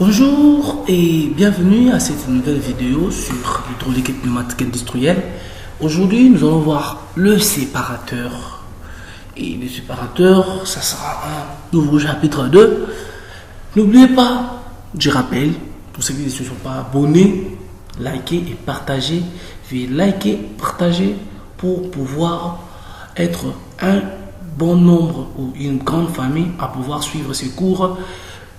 Bonjour et bienvenue à cette nouvelle vidéo sur l'hydraulique et pneumatique industrielle. Aujourd'hui, nous allons voir le séparateur. Et le séparateur, ça sera un nouveau chapitre 2. N'oubliez pas, je rappelle, pour ceux qui ne se sont pas abonnés, likez et partagez. Veuillez liker, partager pour pouvoir être un bon nombre ou une grande famille à pouvoir suivre ces cours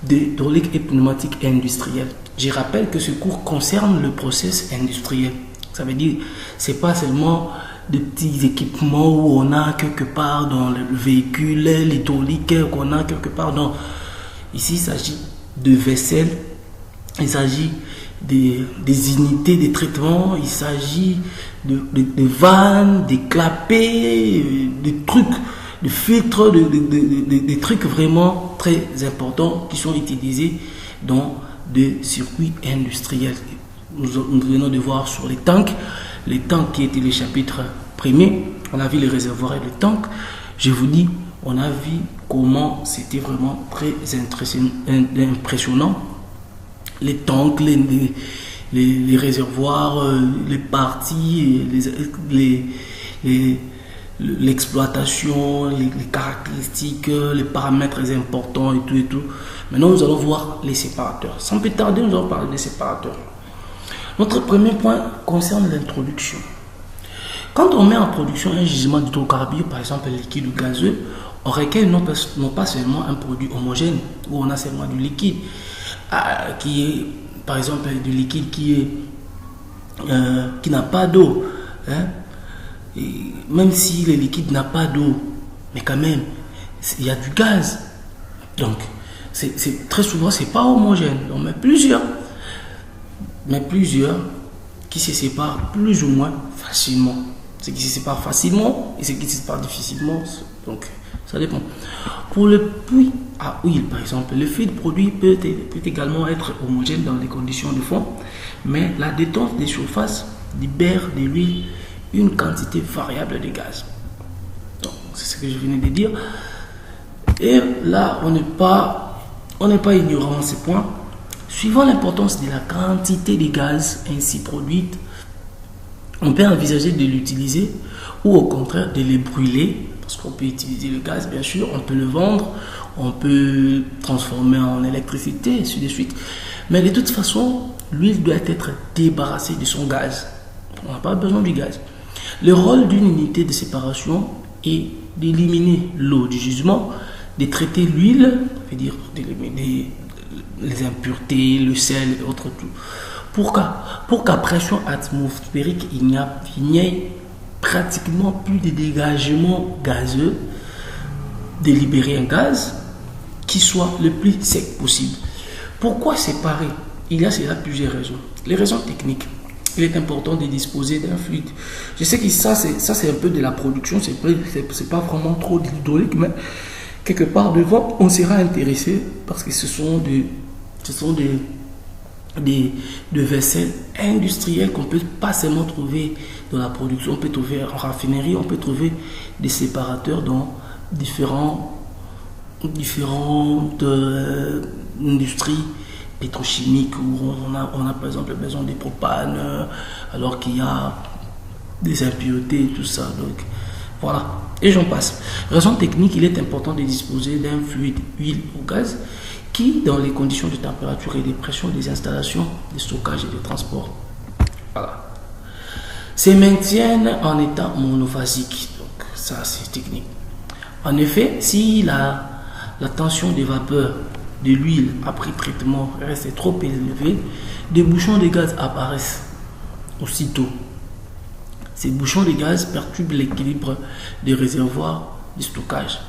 d'hydraulique et pneumatique industrielle. Je rappelle que ce cours concerne le process industriel. Ça veut dire, c'est pas seulement de petits équipements où on a quelque part dans le véhicule, l'hydraulique qu'on a quelque part dans. Ici, il s'agit de vaisselle, il s'agit des unités de traitement, il s'agit de vannes, des clapets, des trucs, de filtres, des trucs vraiment très importants qui sont utilisés dans des circuits industriels. Nous venons de voir sur les tanks qui étaient le chapitre premier, on a vu les réservoirs et les tanks. Je vous dis, on a vu comment c'était vraiment très impressionnant. Les tanks, les réservoirs, les parties, l'exploitation, les caractéristiques, les paramètres importants et tout. Maintenant, nous allons voir les séparateurs. Sans plus tarder, nous allons parler des séparateurs. Notre premier point concerne l'introduction. Quand on met en production un gisement d'hydrocarbures, par exemple liquide ou gazeux, on requiert non pas seulement un produit homogène où on a seulement du liquide, qui est par exemple du liquide qui n'a pas d'eau. Et même si le liquide n'a pas d'eau, mais quand même, il y a du gaz. Donc, très souvent, c'est pas homogène. On met plusieurs qui se séparent plus ou moins facilement. Ce qui se sépare facilement et ce qui se sépare difficilement. Donc, ça dépend. Pour le puits à huile, par exemple, le fluide produit peut également être homogène dans les conditions de fond, mais la détente des surfaces libère de l'huile une quantité variable de gaz. Donc, c'est ce que je venais de dire. Et là, on n'est pas ignorant à ce point. Suivant l'importance de la quantité de gaz ainsi produite, on peut envisager de l'utiliser ou au contraire de le brûler, parce qu'on peut utiliser le gaz, bien sûr, on peut le vendre, on peut transformer en électricité, et ainsi de suite. Mais de toute façon, l'huile doit être débarrassée de son gaz. On n'a pas besoin du gaz. Le rôle d'une unité de séparation est d'éliminer l'eau du gisement, de traiter l'huile, c'est-à-dire d'éliminer les impuretés, le sel et autres tout. Pour qu'à pression atmosphérique, il n'y ait pratiquement plus de dégagement gazeux, de libérer un gaz qui soit le plus sec possible. Pourquoi séparer? Il y a cela plusieurs raisons. Les raisons techniques. Il est important de disposer d'un fluide. Je sais que ça c'est un peu de la production, c'est pas vraiment trop d'hydraulique, mais quelque part devant, on sera intéressé parce que ce sont des vaisselles industrielles qu'on peut pas seulement trouver dans la production, on peut trouver en raffinerie, on peut trouver des séparateurs dans différentes industries pétrochimiques où on a par exemple besoin des propanes alors qu'il y a des impuretés et tout ça. Donc voilà, et j'en passe. Raison technique, il est important de disposer d'un fluide, huile ou gaz qui, dans les conditions de température et de pression des installations de stockage et de transport, voilà, se maintiennent en état monophasique. Donc ça c'est technique. En effet, si la tension des vapeurs de l'huile après traitement reste trop élevée, des bouchons de gaz apparaissent aussitôt. Ces bouchons de gaz perturbent l'équilibre des réservoirs de stockage,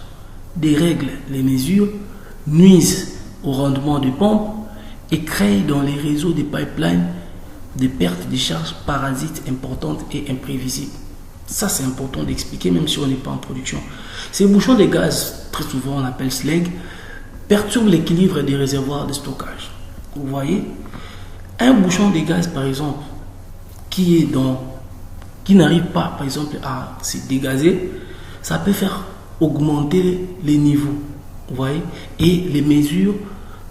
dérèglent les mesures, nuisent au rendement des pompes et créent dans les réseaux des pipelines des pertes de charges parasites importantes et imprévisibles. Ça, c'est important d'expliquer même si on n'est pas en production. Ces bouchons de gaz, très souvent on appelle slag, perturbe l'équilibre des réservoirs de stockage. Vous voyez, un bouchon de gaz, par exemple, qui n'arrive pas, par exemple, à se dégazer, ça peut faire augmenter les niveaux. Vous voyez, et les mesures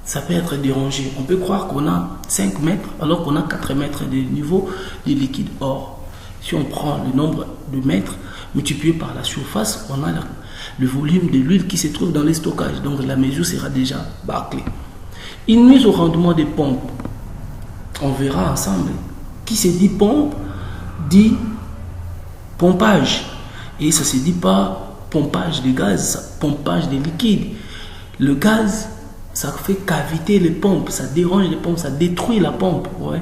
ça peut être dérangé. On peut croire qu'on a 5 mètres alors qu'on a 4 mètres de niveau de liquide. Or, si on prend le nombre de mètres multiplié par la surface, on a le volume de l'huile qui se trouve dans les stockages. Donc la mesure sera déjà bâclée. Une mise au rendement des pompes. On verra ensemble. Qui se dit pompe, dit pompage. Et ça ne se dit pas pompage de gaz, pompage de liquide. Le gaz, ça fait caviter les pompes, ça dérange les pompes, ça détruit la pompe. Ouais.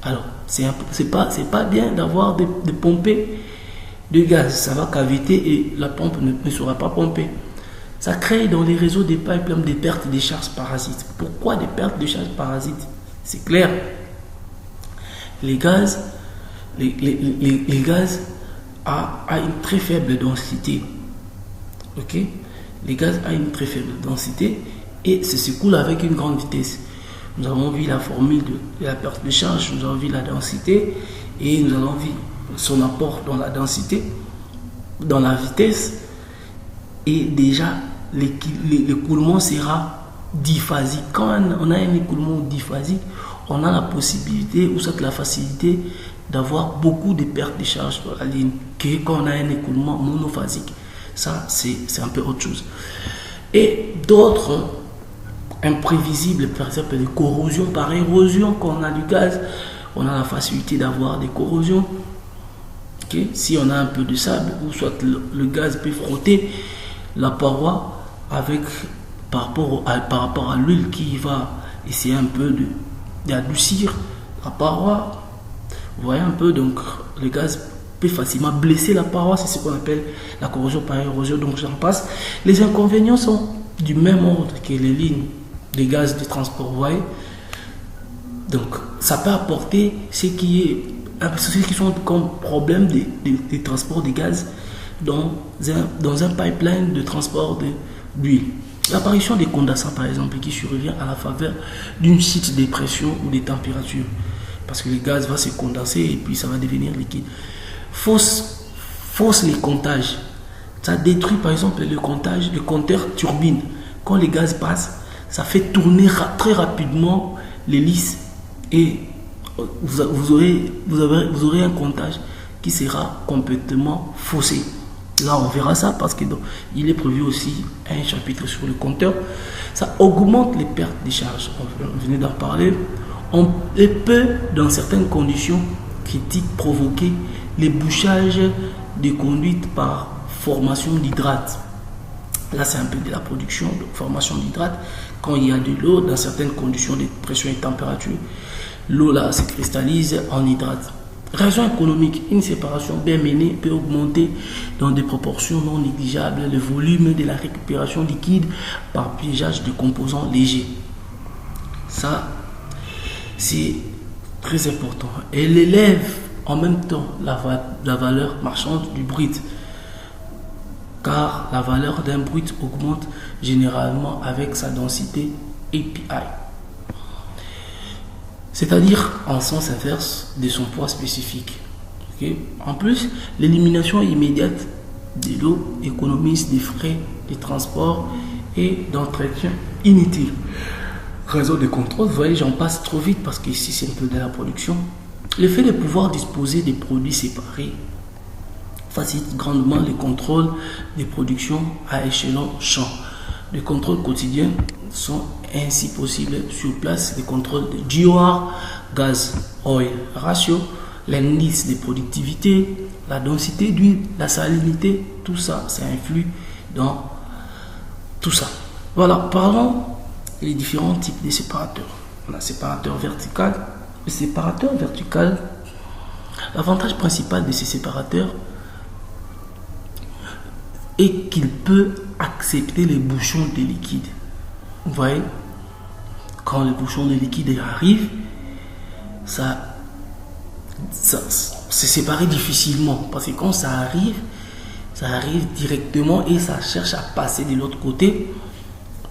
Alors, c'est pas bien d'avoir de pomper de gaz. Ça va caviter et la pompe ne sera pas pompée. Ça crée dans les réseaux des pipelines des pertes de charges parasites. Pourquoi des pertes de charges parasites? C'est clair. Les gaz a une très faible densité. Ok? Les gaz a une très faible densité et se s'écoule avec une grande vitesse. Nous avons vu la formule de la perte de charge, nous avons vu la densité et nous avons vu son apport dans la densité, dans la vitesse. Et déjà, l'écoulement sera diphasique. Quand on a un écoulement diphasique, on a la possibilité ou soit la facilité d'avoir beaucoup de pertes de charge dans la ligne que quand on a un écoulement monophasique. Ça, c'est un peu autre chose. Et d'autres imprévisibles, par exemple les corrosions par érosion. Quand on a du gaz, on a la facilité d'avoir des corrosions. Okay? Si on a un peu de sable, ou soit le gaz peut frotter la paroi par rapport à l'huile qui va essayer un peu d'adoucir la paroi. Vous voyez un peu, donc le gaz peut facilement blesser la paroi, c'est ce qu'on appelle la corrosion par érosion, donc j'en passe. Les inconvénients sont du même ordre que les lignes de gaz de transport, vous voyez. Donc ça peut apporter ce qui sont comme problème de transport de gaz dans un pipeline de transport d'huile. L'apparition des condensats par exemple qui survient à la faveur d'une chute des pressions ou des températures. Parce que le gaz va se condenser et puis ça va devenir liquide. Fausse les comptages. Ça détruit par exemple le compteur turbine. Quand les gaz passent, ça fait tourner très rapidement l'hélice et vous aurez un comptage qui sera complètement faussé. Là, on verra ça parce qu'il est prévu aussi un chapitre sur le compteur. Ça augmente les pertes de charge. On venait d'en parler. On peut, dans certaines conditions critiques, provoquer les bouchages des conduites par formation d'hydrate. Là, c'est un peu de la production de formation d'hydrate. Quand il y a de l'eau, dans certaines conditions de pression et de température, l'eau là se cristallise en hydrate. Raison économique, une séparation bien menée peut augmenter dans des proportions non négligeables le volume de la récupération liquide par piégeage de composants légers. Ça, c'est très important. Elle élève en même temps la valeur marchande du brut, car la valeur d'un brut augmente généralement avec sa densité API. C'est-à-dire en sens inverse de son poids spécifique. Okay? En plus, l'élimination immédiate de l'eau économise des frais de transport et d'entretien inutiles. Réseau de contrôle, vous voyez, j'en passe trop vite parce qu'ici c'est un peu de la production. Le fait de pouvoir disposer des produits séparés facilite grandement le contrôle des productions à échelon champ. Les contrôles quotidiens sont ainsi possibles sur place. Les contrôles de GOR, gaz oil ratio, l'indice de productivité, la densité d'huile, la salinité, tout ça, ça influe dans tout ça. Voilà, parlons les différents types de séparateurs. On a séparateur vertical. Le séparateur vertical, l'avantage principal de ces séparateurs est qu'il peut accepter les bouchons de liquide. Vous voyez, quand les bouchons de liquide arrivent, ça se sépare difficilement parce que quand ça arrive directement et ça cherche à passer de l'autre côté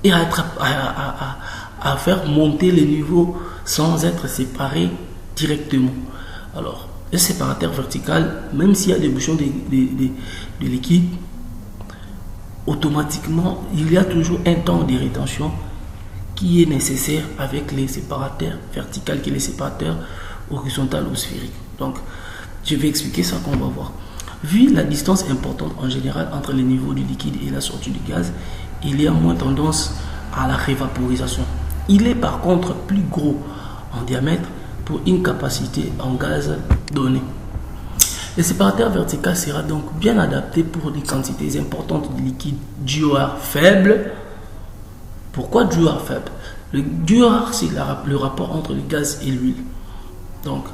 et à faire monter les niveaux sans être séparé directement. Alors, le séparateur vertical, même s'il y a des bouchons de liquide, automatiquement, il y a toujours un temps de rétention qui est nécessaire avec les séparateurs verticaux et les séparateurs horizontaux ou sphériques. Donc, je vais expliquer ça qu'on va voir. Vu la distance importante en général entre le niveau du liquide et la sortie du gaz, il y a moins tendance à la révaporisation. Il est par contre plus gros en diamètre pour une capacité en gaz donnée. Le séparateur vertical sera donc bien adapté pour des quantités importantes de liquide GOR faible. Pourquoi GOR faible? Le GOR, c'est le rapport entre le gaz et l'huile. Donc,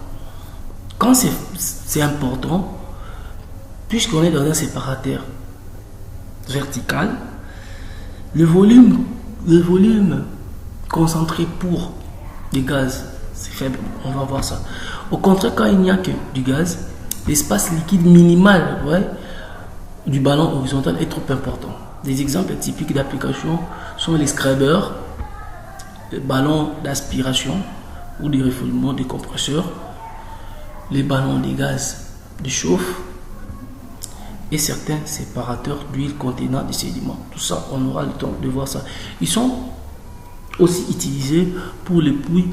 quand c'est important, puisqu'on est dans un séparateur vertical, le volume concentré pour les gaz, c'est faible. On va voir ça. Au contraire, quand il n'y a que du gaz, l'espace liquide minimal, ouais, du ballon horizontal est trop important. Des exemples typiques d'application sont les scrubbers, les ballons d'aspiration ou de refoulement des compresseurs, les ballons de gaz de chauffe et certains séparateurs d'huile contenant des sédiments. Tout ça, on aura le temps de voir ça. Ils sont aussi utilisés pour les puits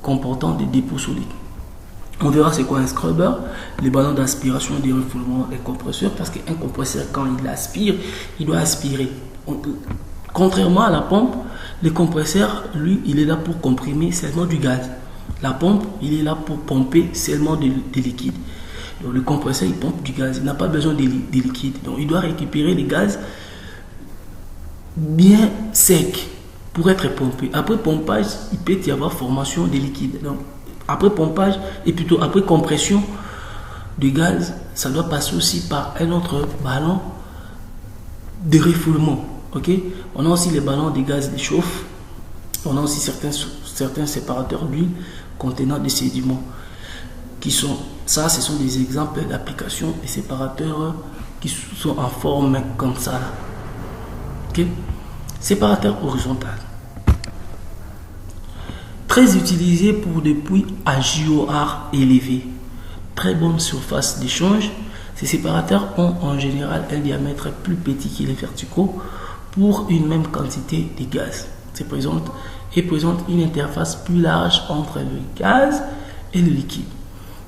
comportant des dépôts solides. On verra c'est quoi un scrubber, les ballons d'aspiration, des refoulements, des compresseurs, parce qu'un compresseur, quand il aspire, il doit aspirer. Contrairement à la pompe, le compresseur, lui, il est là pour comprimer seulement du gaz. La pompe, il est là pour pomper seulement des liquides. Donc le compresseur, il pompe du gaz, il n'a pas besoin de liquide. Donc il doit récupérer les gaz bien secs pour être pompé. Après pompage, il peut y avoir formation des liquides. Donc après pompage, et plutôt après compression du gaz, ça doit passer aussi par un autre ballon de refoulement. Okay? On a aussi les ballons de gaz de chauffe. On a aussi certains séparateurs d'huile contenant des sédiments. Ça, ce sont des exemples d'applications des séparateurs qui sont en forme comme ça. Okay? Séparateur horizontal. Très utilisé pour des puits à GOR élevé. Très bonne surface d'échange. Ces séparateurs ont en général un diamètre plus petit que les verticaux pour une même quantité de gaz. Présentent une interface plus large entre le gaz et le liquide.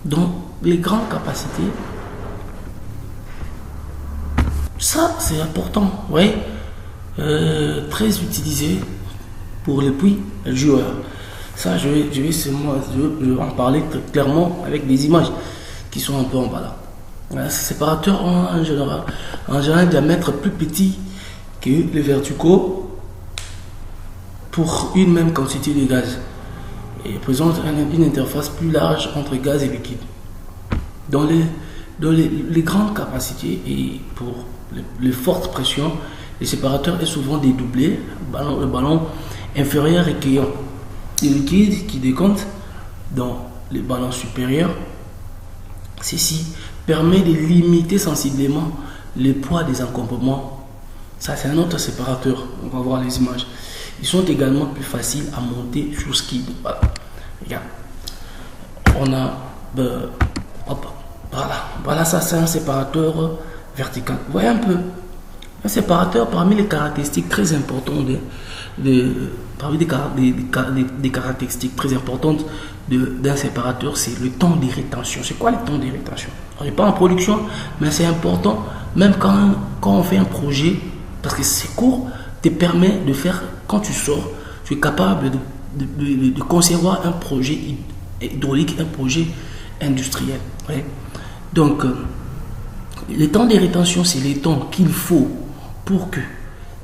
Donc, les grandes capacités, ça c'est important, oui, très utilisé pour les puits GOR. Ça, je vais en parler très clairement avec des images qui sont un peu en bas là. Voilà, ces séparateurs ont en général un diamètre plus petit que les verticaux pour une même quantité de gaz et présentent une interface plus large entre gaz et liquide. Dans les grandes capacités et pour les fortes pressions, le séparateur est souvent dédoublé, le ballon inférieur recueillant des liquides qui décomptent dans les ballons supérieurs. Ceci permet de limiter sensiblement le poids des encombrements. Ça, c'est un autre séparateur. On va voir les images. Ils sont également plus faciles à monter sur skid. Voilà. Regarde. On a... Voilà, ça c'est un séparateur vertical. Vous voyez un peu. Un séparateur, parmi les caractéristiques très importantes parmi des caractéristiques très importantes d'un séparateur, c'est le temps de rétention. C'est quoi le temps de rétention? On n'est pas en production, mais c'est important, même quand on fait un projet, parce que c'est court, te permet de faire, quand tu sors, tu es capable de concevoir un projet hydraulique, un projet industriel. Ouais. Donc, le temps de rétention, c'est le temps qu'il faut pour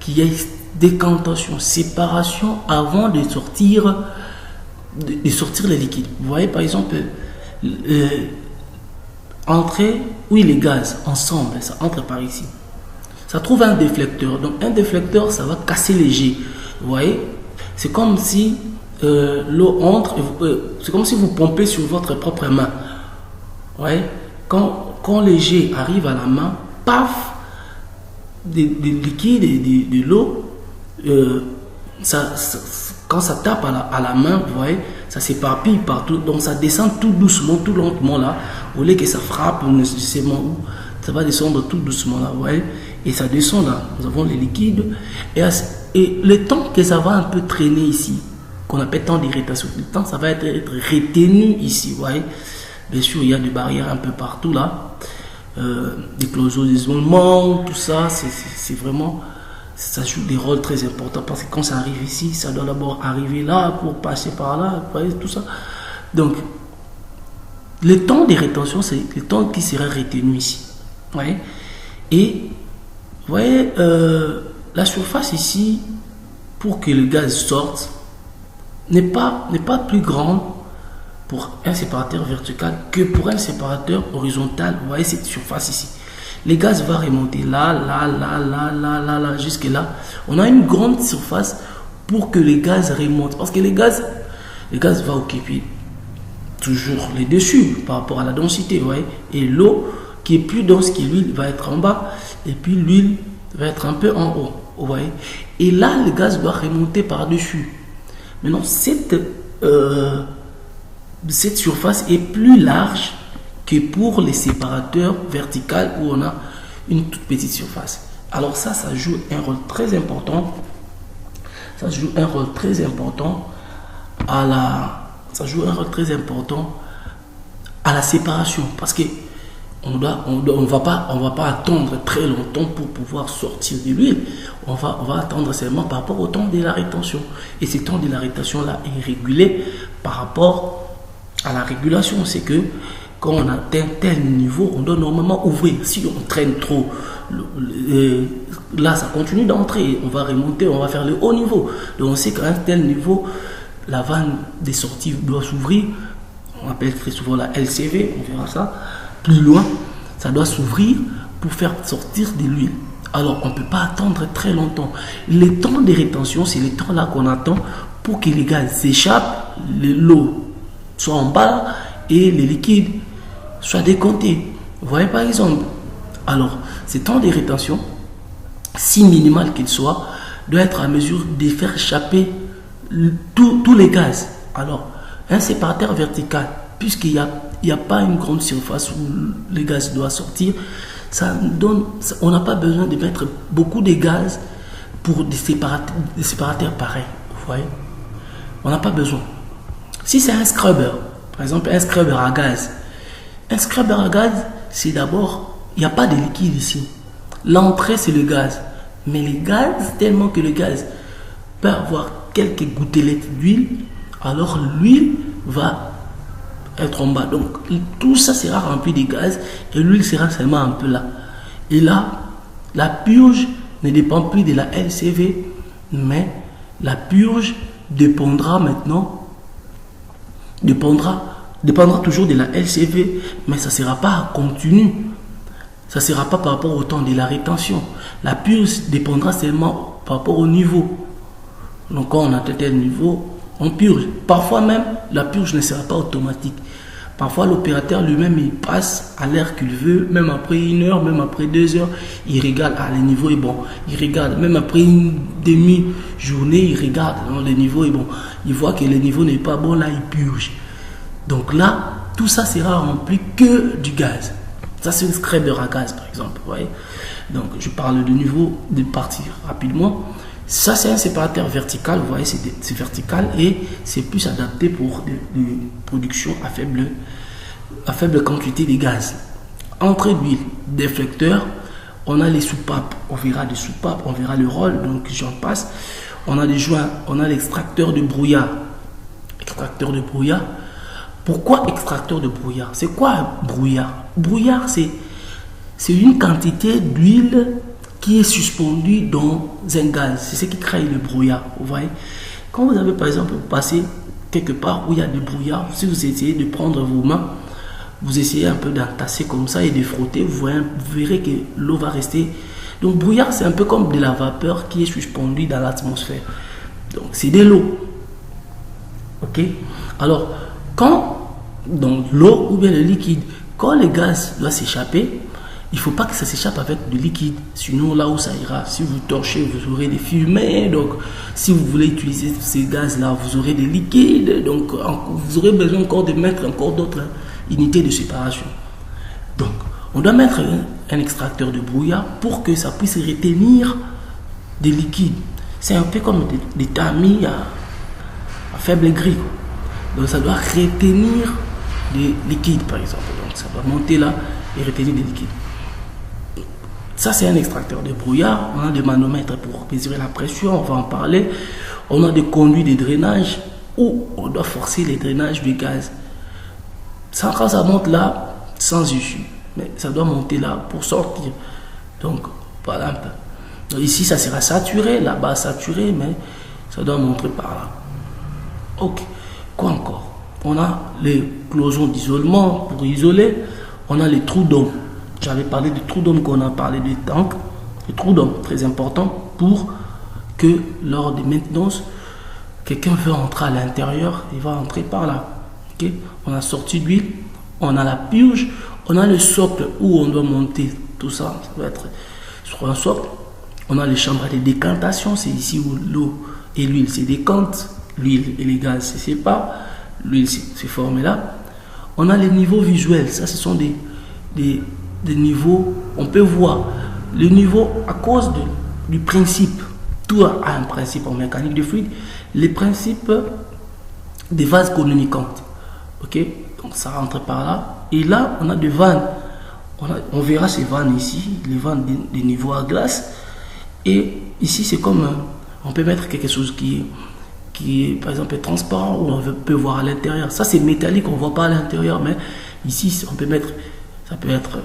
qu'il y ait décantation, séparation avant de sortir les liquides. Vous voyez par exemple entrer, oui, les gaz ensemble, ça entre par ici. Ça trouve un déflecteur. Donc un déflecteur, ça va casser les jets. Vous voyez, c'est comme si l'eau entre, c'est comme si vous pompez sur votre propre main. Vous voyez, quand les jets arrivent à la main, paf, des liquides et de l'eau, quand ça tape à la main, vous voyez, ça s'éparpille partout, donc ça descend tout doucement, tout lentement là, au lieu que ça frappe nécessairement où, ça va descendre tout doucement là, vous voyez, et ça descend là. Nous avons les liquides et le temps que ça va un peu traîner ici, qu'on appelle temps d'irritation, le temps ça va être retenu ici, vous voyez. Bien sûr, il y a des barrières un peu partout là, des clauses d'isolement, tout ça, c'est vraiment, ça joue des rôles très importants parce que quand ça arrive ici, ça doit d'abord arriver là pour passer par là, vous voyez, tout ça. Donc, le temps de rétention, c'est le temps qui sera retenu ici, vous voyez. Et, vous voyez, la surface ici, pour que le gaz sorte, n'est pas plus grande pour un séparateur vertical que pour un séparateur horizontal. Vous voyez cette surface ici. Le gaz va remonter là, jusque là. On a une grande surface pour que le gaz remonte. Parce que le gaz va occuper toujours les dessus par rapport à la densité. Vous voyez. Et l'eau qui est plus dense que l'huile va être en bas. Et puis l'huile va être un peu en haut. Vous voyez. Et là, le gaz doit remonter par-dessus. Maintenant, cette surface est plus large que pour les séparateurs verticaux où on a une toute petite surface. Alors ça joue un rôle très important. Ça joue un rôle très important à la séparation, parce que on va pas attendre très longtemps pour pouvoir sortir de l'huile. On va attendre seulement par rapport au temps de la rétention. Et ce temps de la rétention là est régulé par rapport à la régulation. C'est que quand on atteint tel niveau, on doit normalement ouvrir. Si on traîne trop, là ça continue d'entrer. On va remonter, on va faire le haut niveau. Donc on sait qu'à un tel niveau, la vanne des sorties doit s'ouvrir. On appelle très souvent la LCV, on verra ça. Plus loin, ça doit s'ouvrir pour faire sortir de l'huile. Alors, on ne peut pas attendre très longtemps. Le temps de rétention, c'est le temps là qu'on attend pour que les gaz s'échappent, l'eau soit en bas et les liquides soient décomptés. Vous voyez par exemple. Alors, ce temps de rétention, si minimal qu'il soit, doit être à mesure de faire échapper tous les gaz. Alors, un séparateur vertical, puisqu'il n'y a pas une grande surface où le gaz doit sortir, on n'a pas besoin de mettre beaucoup de gaz pour des séparateurs pareils. Vous voyez, on n'a pas besoin. Si c'est un scrubber, par exemple un scrubber à gaz, c'est d'abord, il n'y a pas de liquide ici. L'entrée c'est le gaz, mais le gaz, tellement que le gaz peut avoir quelques gouttelettes d'huile, alors l'huile va être en bas. Donc tout ça sera rempli de gaz et l'huile sera seulement un peu là. Et là, la purge ne dépend plus de la LCV, mais la purge dépendra toujours de la LCV, mais ça ne sera pas continu. Ça ne sera pas par rapport au temps de la rétention. La purge dépendra seulement par rapport au niveau. Donc quand on atteint tel niveau, on purge. Parfois même, la purge ne sera pas automatique. Parfois, l'opérateur lui-même, il passe à l'heure qu'il veut, même après 1 heure, même après 2 heures, il regarde, le niveau est bon. Il regarde, même après une demi-journée, il regarde, le niveau est bon. Il voit que le niveau n'est pas bon, là, il purge. Donc là, tout ça sera rempli que du gaz. Ça, c'est une scrubber à gaz, par exemple. Vous voyez. Donc, je parle de niveau de partie rapidement. Ça, c'est un séparateur vertical, vous voyez, c'est vertical et c'est plus adapté pour des productions à faible quantité de gaz. Entrée d'huile, déflecteur, on a les soupapes, on verra des soupapes, on verra le rôle, donc j'en passe. On a les joints, on a l'extracteur de brouillard. Extracteur de brouillard. Pourquoi extracteur de brouillard? C'est quoi un brouillard? Brouillard, c'est une quantité d'huile qui est suspendu dans un gaz. C'est ce qui crée le brouillard. Vous voyez, quand vous avez par exemple passé quelque part où il y a du brouillard, si vous essayez de prendre vos mains, vous essayez un peu d'entasser comme ça et de frotter, vous verrez que l'eau va rester. Donc brouillard, c'est un peu comme de la vapeur qui est suspendue dans l'atmosphère. Donc c'est de l'eau. Ok. Alors quand dans l'eau ou bien le liquide, quand le gaz doit s'échapper, il ne faut pas que ça s'échappe avec du liquide. Sinon, là où ça ira, si vous torchez, vous aurez des fumées. Donc, si vous voulez utiliser ces gaz-là, vous aurez des liquides. Donc, vous aurez besoin encore de mettre encore d'autres unités de séparation. Donc, On doit mettre un extracteur de brouillard pour que ça puisse retenir des liquides. C'est un peu comme des tamis à faible gris. Donc ça doit retenir des liquides par exemple. Donc ça doit monter là et retenir des liquides. Ça c'est un extracteur de brouillard. On a des manomètres pour mesurer la pression, on va en parler. On a des conduits de drainage où on doit forcer les drainages du gaz. Ça, quand ça monte là, sans issue. Mais ça doit monter là pour sortir. Donc voilà un peu. Donc, ici ça sera saturé, là-bas saturé, mais ça doit montrer par là. Ok. Quoi encore? On a les cloisons d'isolement pour isoler. On a les trous d'homme. J'avais parlé de trous d'homme qu'on a parlé des tanks. Les trous d'homme, très important pour que lors des maintenances, quelqu'un veut entrer à l'intérieur, il va entrer par là. Okay? On a sorti d'huile, on a la purge, on a le socle où on doit monter tout ça. Ça va être sur un socle. On a les chambres de décantation, c'est ici où l'eau et l'huile se décantent. L'huile et les gaz se séparent, l'huile s'est formée là. On a les niveaux visuels, ça ce sont des niveaux, on peut voir les niveaux à cause du principe. Tout a un principe en mécanique de fluide, les principes des vases communicantes. Ok, donc ça rentre par là. Et là, on a des vannes. On verra ces vannes ici, les vannes des niveaux à glace. Et ici, c'est comme on peut mettre quelque chose qui est par exemple transparent où on peut voir à l'intérieur. Ça c'est métallique, on ne voit pas à l'intérieur, mais ici on peut mettre, ça peut être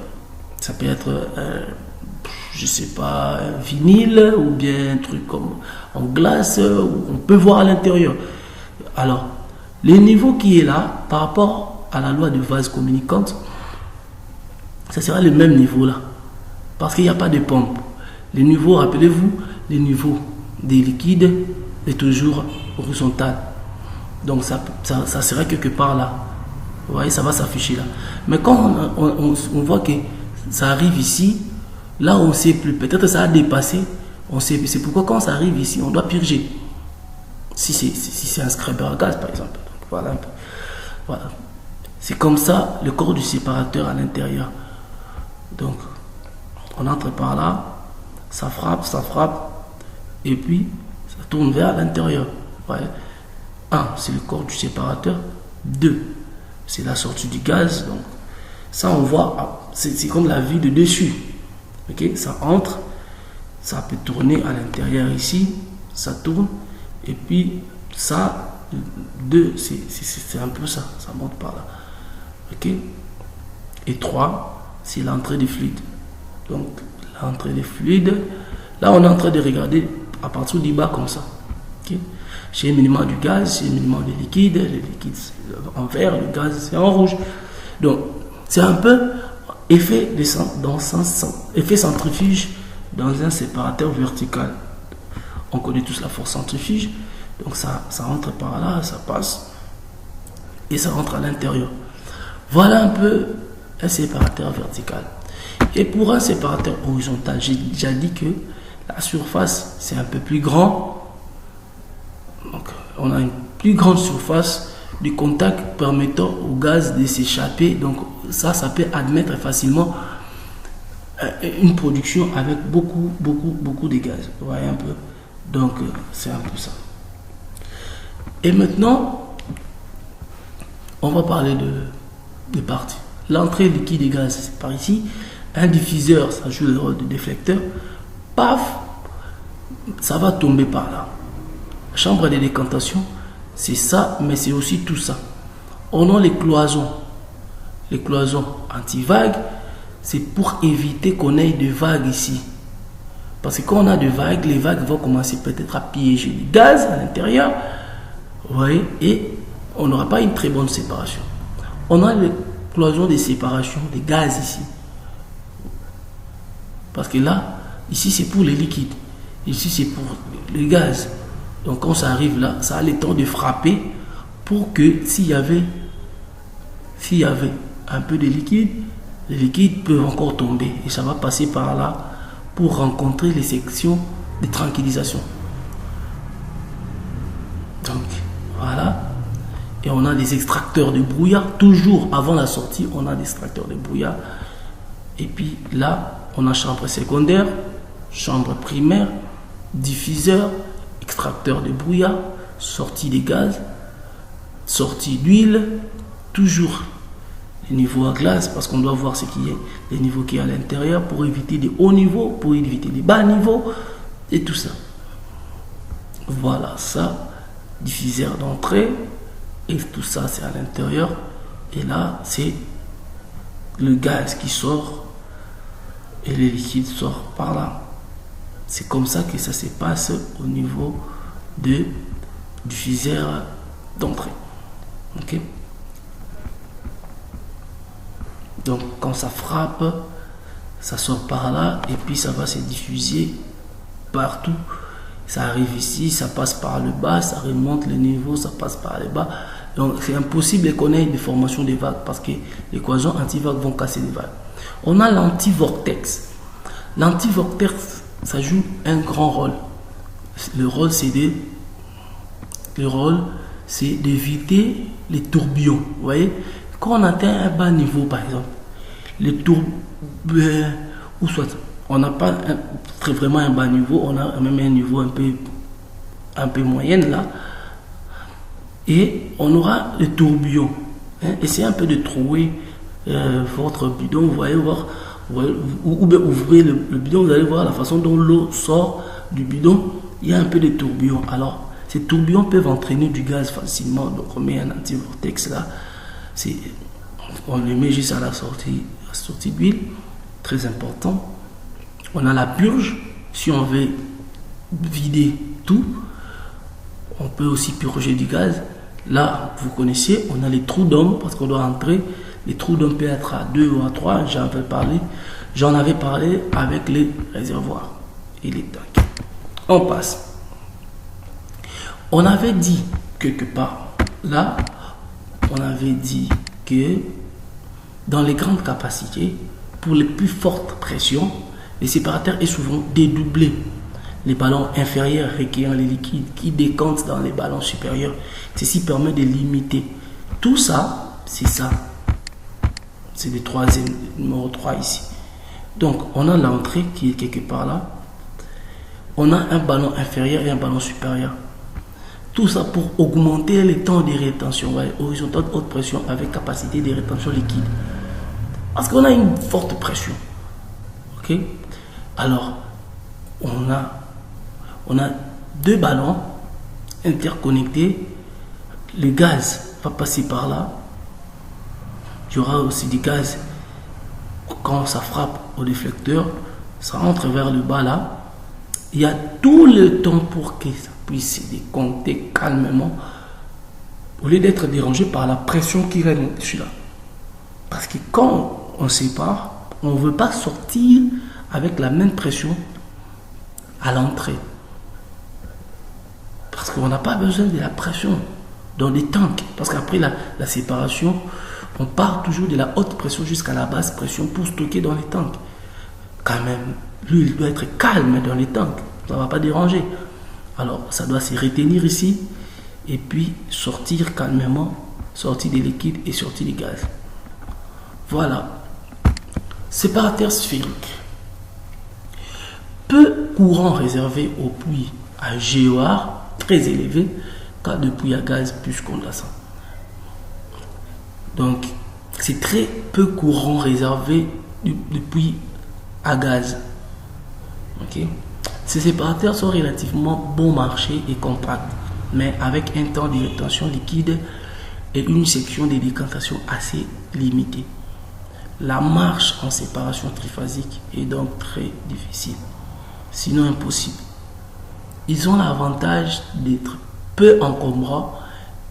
je sais pas, un vinyle ou bien un truc comme en glace où on peut voir à l'intérieur. Alors, le niveau qui est là par rapport à la loi de vase communicante, ça sera le même niveau là, parce qu'il n'y a pas de pompe. Les niveaux, rappelez-vous, les niveaux des liquides est toujours horizontal. Donc ça sera quelque part là. Vous voyez, ça va s'afficher là. Mais quand on voit que ça arrive ici, là on ne sait plus. Peut-être ça a dépassé. On sait. C'est pourquoi quand ça arrive ici, on doit purger. Si c'est un scrubber à gaz par exemple. Donc, voilà un peu. Voilà. C'est comme ça le corps du séparateur à l'intérieur. Donc on entre par là, ça frappe, et puis ça tourne vers l'intérieur. Ouais. 1, c'est le corps du séparateur. 2, c'est la sortie du gaz. Donc, ça, on voit, c'est comme la vue de dessus. Ok, ça entre, ça peut tourner à l'intérieur ici, ça tourne, et puis ça, 2, c'est un peu ça, ça monte par là. Ok, et 3, c'est l'entrée des fluides. Donc, l'entrée des fluides, là, on est en train de regarder à partir du bas comme ça. Ok. J'ai un minimum du gaz, j'ai un minimum de liquide, le liquide en vert, le gaz c'est en rouge. Donc c'est un peu effet centrifuge dans un séparateur vertical. On connaît tous la force centrifuge, donc ça rentre par là, ça passe et ça rentre à l'intérieur. Voilà un peu un séparateur vertical. Et pour un séparateur horizontal, j'ai déjà dit que la surface c'est un peu plus grand. Donc, on a une plus grande surface de contact permettant au gaz de s'échapper. Donc, ça peut admettre facilement une production avec beaucoup de gaz. Vous voyez un peu. Donc, c'est un peu ça. Et maintenant, on va parler de parties. L'entrée liquide et gaz, c'est par ici. Un diffuseur, ça joue le rôle de déflecteur. Paf, ça va tomber par là. Chambre de décantation, c'est ça, mais c'est aussi tout ça. On a les cloisons anti-vagues, c'est pour éviter qu'on ait de vagues ici. Parce que quand on a de vagues, les vagues vont commencer peut-être à piéger du gaz à l'intérieur, vous voyez, et on n'aura pas une très bonne séparation. On a les cloisons de séparation des gaz ici. Parce que là, ici c'est pour les liquides, ici c'est pour le gaz. Donc quand ça arrive là, ça a le temps de frapper pour que s'il y avait un peu de liquide, les liquides peuvent encore tomber et ça va passer par là pour rencontrer les sections de tranquillisation. Donc voilà. Et on a des extracteurs de brouillard, toujours avant la sortie, on a des extracteurs de brouillard. Et puis là, on a chambre secondaire, chambre primaire, diffuseur, extracteur de brouillard, sortie des gaz, sortie d'huile, toujours les niveaux à glace, parce qu'on doit voir ce qui est, les niveaux qui est à l'intérieur pour éviter des hauts niveaux, pour éviter des bas niveaux, et tout ça. Voilà ça, diffuseur d'entrée, et tout ça c'est à l'intérieur. Et là, c'est le gaz qui sort et le liquide sort par là. C'est comme ça que ça se passe au niveau du diffuseur d'entrée. Ok? Donc quand ça frappe, ça sort par là et puis ça va se diffuser partout. Ça arrive ici, ça passe par le bas, ça remonte le niveau, ça passe par le bas. Donc c'est impossible de connaître des formations des vagues parce que les croisants anti-vagues vont casser les vagues. On a l'anti-vortex. L'anti-vortex, ça joue un grand rôle. Le rôle, c'est d'éviter les tourbillons. Vous voyez, quand on atteint un bas niveau, par exemple, les tourbillons, ou soit on n'a pas vraiment un bas niveau, on a même un niveau un peu moyen là, et on aura le tourbillon. Essayez un peu de trouver votre bidon, vous voyez, voir, ou bien ouvrez le bidon, vous allez voir la façon dont l'eau sort du bidon, il y a un peu de tourbillon. Alors, ces tourbillons peuvent entraîner du gaz facilement, donc on met un anti-vortex là, on le met juste à la sortie d'huile, très important. On a la purge, si on veut vider tout, on peut aussi purger du gaz. Là, vous connaissez, on a les trous d'homme parce qu'on doit entrer. Les trous d'homme peuvent être à 2 ou à 3, j'en avais parlé avec les réservoirs et les tanks. On passe. On avait dit quelque part, là, on avait dit que dans les grandes capacités, pour les plus fortes pressions, le séparateur est souvent dédoublé. Les ballons inférieurs recueillant les liquides qui décantent dans les ballons supérieurs. Ceci permet de limiter. Tout ça, c'est ça. C'est le troisième, numéro 3 ici. Donc, on a l'entrée qui est quelque part là. On a un ballon inférieur et un ballon supérieur. Tout ça pour augmenter le temps de rétention. Ouais, horizontale haute pression avec capacité de rétention liquide. Parce qu'on a une forte pression. Ok? Alors, on a deux ballons interconnectés. Le gaz va passer par là. Il y aura aussi du gaz quand ça frappe au déflecteur. Ça rentre vers le bas là. Il y a tout le temps pour que ça puisse se décompter calmement au lieu d'être dérangé par la pression qui règne dessus là. Parce que quand on sépare, on ne veut pas sortir avec la même pression à l'entrée. Parce qu'on n'a pas besoin de la pression dans les tanks. Parce qu'après la séparation, on part toujours de la haute pression jusqu'à la basse pression pour stocker dans les tanks. Quand même, l'huile doit être calme dans les tanks. Ça ne va pas déranger. Alors, ça doit se retenir ici et puis sortir calmement, sortir des liquides et sortir des gaz. Voilà. Séparateur sphérique. Peu courant réservé aux puits à GEOR très élevé, cas de puits à gaz plus condensant. Donc, c'est très peu courant réservé de puits à gaz. Ok. Ces séparateurs sont relativement bon marché et compacts, mais avec un temps de rétention liquide et une section de décantation assez limitée. La marche en séparation triphasique est donc très difficile, sinon impossible. Ils ont l'avantage d'être peu encombrants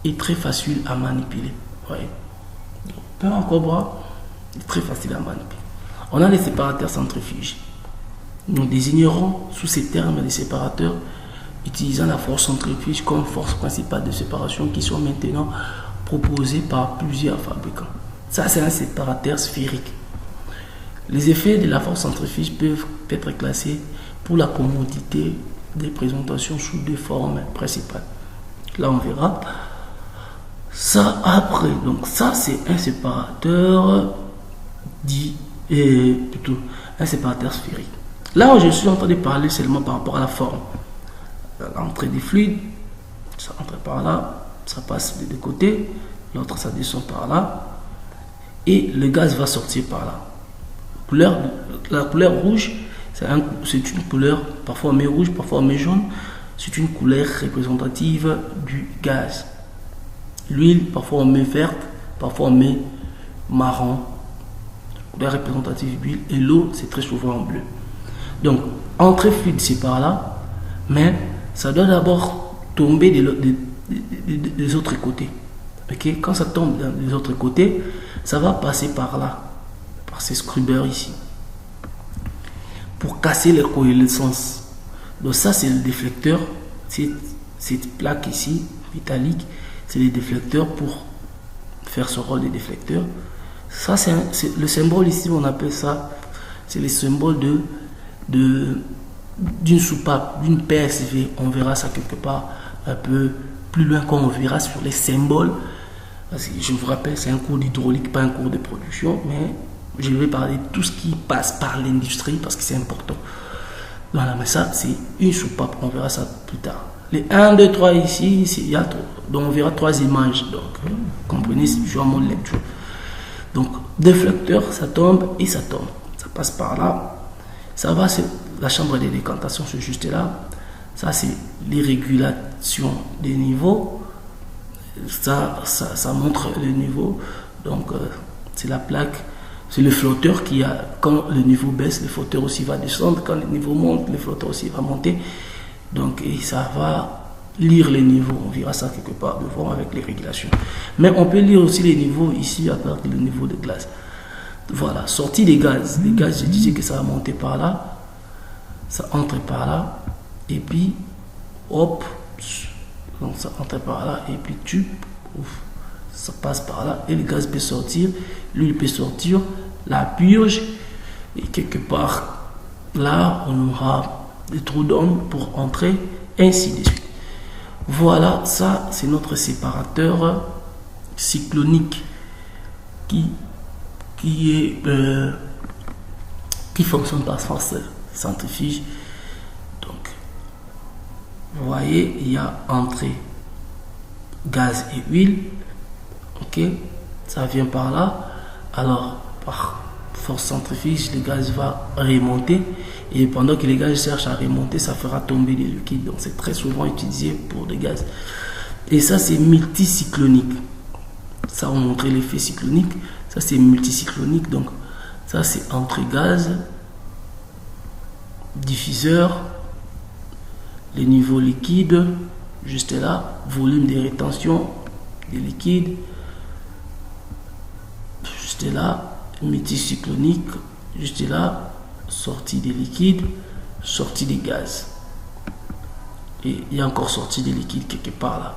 et très faciles à manipuler. Ouais. Peu encombrants et très faciles à manipuler. On a les séparateurs centrifuges. Nous désignerons sous ces termes les séparateurs utilisant la force centrifuge comme force principale de séparation qui sont maintenant proposés par plusieurs fabricants. Ça, c'est un séparateur sphérique. Les effets de la force centrifuge peuvent être classés pour la commodité des présentations sous deux formes principales. Là, on verra ça après. Donc ça, c'est un séparateur dit et plutôt un séparateur sphérique. Là où je suis en train de parler seulement par rapport à la forme. L'entrée des fluides, ça entre par là, ça passe des deux côtés, l'autre ça descend par là, et le gaz va sortir par là. La couleur rouge, c'est une couleur, parfois on met rouge, parfois on met jaune, c'est une couleur représentative du gaz. L'huile, parfois on met verte, parfois on met marron, couleur représentative d'huile, et l'eau, c'est très souvent en bleu. Donc, entrée fluide, c'est par là, mais ça doit d'abord tomber des autres côtés. Okay? Quand ça tombe des autres côtés, ça va passer par là, par ces scrubbers ici, pour casser les coalescences. Donc ça, c'est le déflecteur. Cette plaque ici, métallique, c'est les déflecteurs pour faire ce rôle de déflecteur. Ça, c'est le symbole ici, on appelle ça, c'est le symbole d'une soupape, d'une PSV. On verra ça quelque part un peu plus loin quand on verra sur les symboles. Parce que je vous rappelle, c'est un cours d'hydraulique, pas un cours de production, mais je vais parler de tout ce qui passe par l'industrie parce que c'est important. Voilà, mais ça, c'est une soupape. On verra ça plus tard. Les 1, 2, 3 ici, il y a trop. Donc, on verra 3 images. Donc, comprenez, c'est toujours mon lecture. Donc, déflecteur, ça tombe et ça tombe. Ça passe par là. Ça va, c'est la chambre de décantation, c'est juste là. Ça, c'est les régulations des niveaux. Ça montre le niveau. Donc, c'est la plaque. C'est le flotteur qui a, quand le niveau baisse, le flotteur aussi va descendre. Quand le niveau monte, le flotteur aussi va monter. Donc, et ça va lire les niveaux. On verra ça quelque part devant avec les régulations. Mais on peut lire aussi les niveaux ici avec le niveau de glace. Voilà, sortie des gaz. Les gaz, je disais que ça va monter par là. Ça entre par là. Et puis, hop. Donc, ça entre par là. Et puis, tube. Ouf, ça passe par là. Et le gaz peut sortir. L'huile peut sortir. La purge. Et quelque part, là, on aura des trous d'ombre pour entrer. Ainsi de suite. Voilà, ça, c'est notre séparateur cyclonique qui fonctionne par force centrifuge. Donc, vous voyez, il y a entrée gaz et huile. Ok, ça vient par là. Alors, par force centrifuge, le gaz va remonter. Et pendant que les gaz cherchent à remonter, ça fera tomber les liquides. Donc, c'est très souvent utilisé pour des gaz. Et ça, c'est multicyclonique. Ça, on montrait l'effet cyclonique. Ça, c'est multicyclonique. Donc, ça, c'est entrée gaz, diffuseur, les niveaux liquides, juste là, volume de rétention des liquides, juste là, multicyclonique, juste là, sortie des liquides, sortie des gaz. Et il y a encore sortie des liquides quelque part là.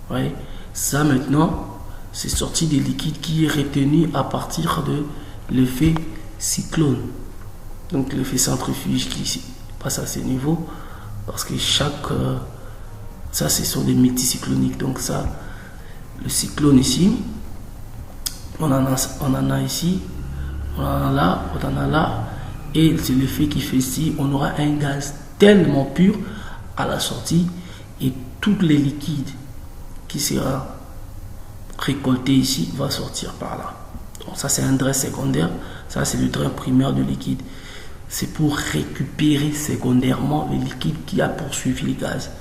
Ouais. Ça maintenant, c'est sortie des liquides qui est retenu à partir de l'effet cyclone. Donc l'effet centrifuge qui passe à ce niveau. Parce que chaque... ça, ce sont des multicycloniques. Donc ça, le cyclone ici, on en a ici, on en a là, on en a là. Et c'est l'effet qui fait ici, on aura un gaz tellement pur à la sortie. Et tous les liquides qui sera récolté ici va sortir par là. Donc ça, c'est un drain secondaire. Ça, c'est le drain primaire de liquide. C'est pour récupérer secondairement le liquide qui a poursuivi les gaz,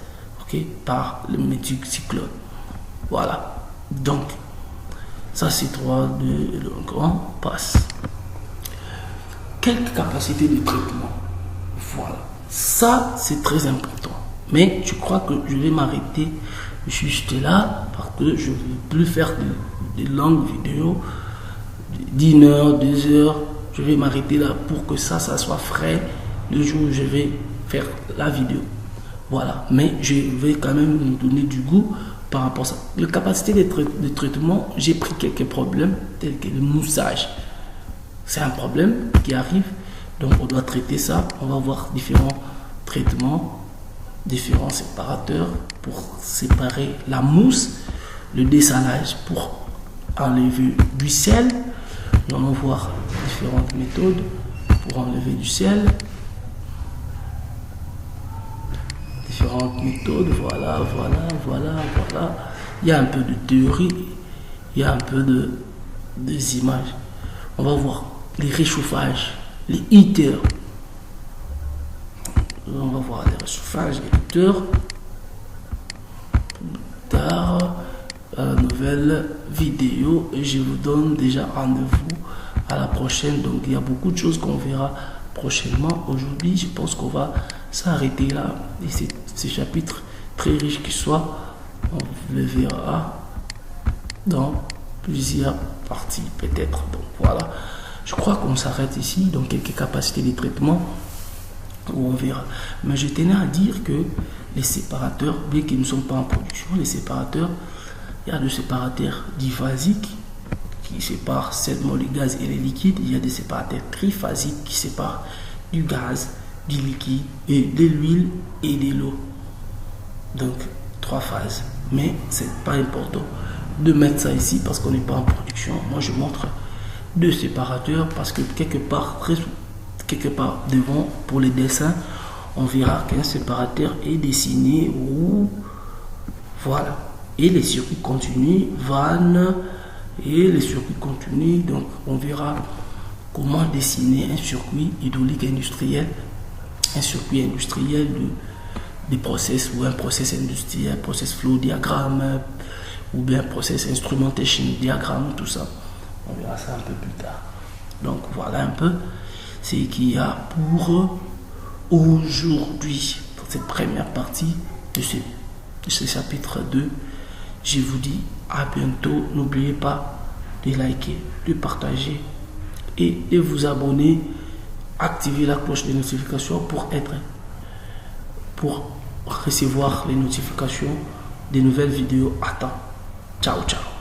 okay, par le multicyclone. Voilà. Donc, ça c'est 3, 2, donc on passe. Quelle capacité de traitement? Voilà. Ça, c'est très important. Mais je crois que je vais m'arrêter juste là parce que je ne veux plus faire de longues vidéos, d'1 heure, 2 heures. Je vais m'arrêter là pour que ça soit frais le jour où je vais faire la vidéo. Voilà. Mais je vais quand même vous donner du goût par rapport à ça. La capacité de traitement, j'ai pris quelques problèmes tels que le moussage. C'est un problème qui arrive. Donc on doit traiter ça. On va voir différents traitements, différents séparateurs pour séparer la mousse, le dessalage pour enlever du sel. Nous allons voir différentes méthodes pour enlever du ciel. Différentes méthodes, voilà. Il y a un peu de théorie, il y a un peu des images. On va voir les réchauffages, les heaters. On va voir les réchauffages, les heaters. Plus tard, à la nouvelle vidéo, et je vous donne déjà rendez-vous à la prochaine. Donc il y a beaucoup de choses qu'on verra prochainement. Aujourd'hui, je pense qu'on va s'arrêter là. Et ces chapitres très riches qui soient, on le verra dans plusieurs parties peut-être. Donc voilà, je crois qu'on s'arrête ici dans quelques capacités de traitement où on verra. Mais je tenais à dire que les séparateurs, bien qu'ils ne sont pas en production, les séparateurs, il y a des séparateurs diphasiques qui séparent seulement le gaz et les liquides. Il y a des séparateurs triphasiques qui séparent du gaz, du liquide et de l'huile et de l'eau. Donc 3 phases. Mais c'est pas important de mettre ça ici parce qu'on n'est pas en production. Moi je montre 2 séparateurs parce que quelque part devant pour les dessins, on verra qu'un séparateur est dessiné ou voilà. Et les circuits continus, vannes et les circuits continus. Donc on verra comment dessiner un circuit hydraulique industriel, un circuit industriel des process ou un process industriel, process flow diagramme ou bien process instrumentation diagramme, tout ça. On verra ça un peu plus tard. Donc voilà un peu ce qu'il y a pour aujourd'hui, pour cette première partie de ce chapitre 2. Je vous dis à bientôt. N'oubliez pas de liker, de partager et de vous abonner. Activez la cloche de notification pour recevoir les notifications des nouvelles vidéos à temps. Ciao, ciao.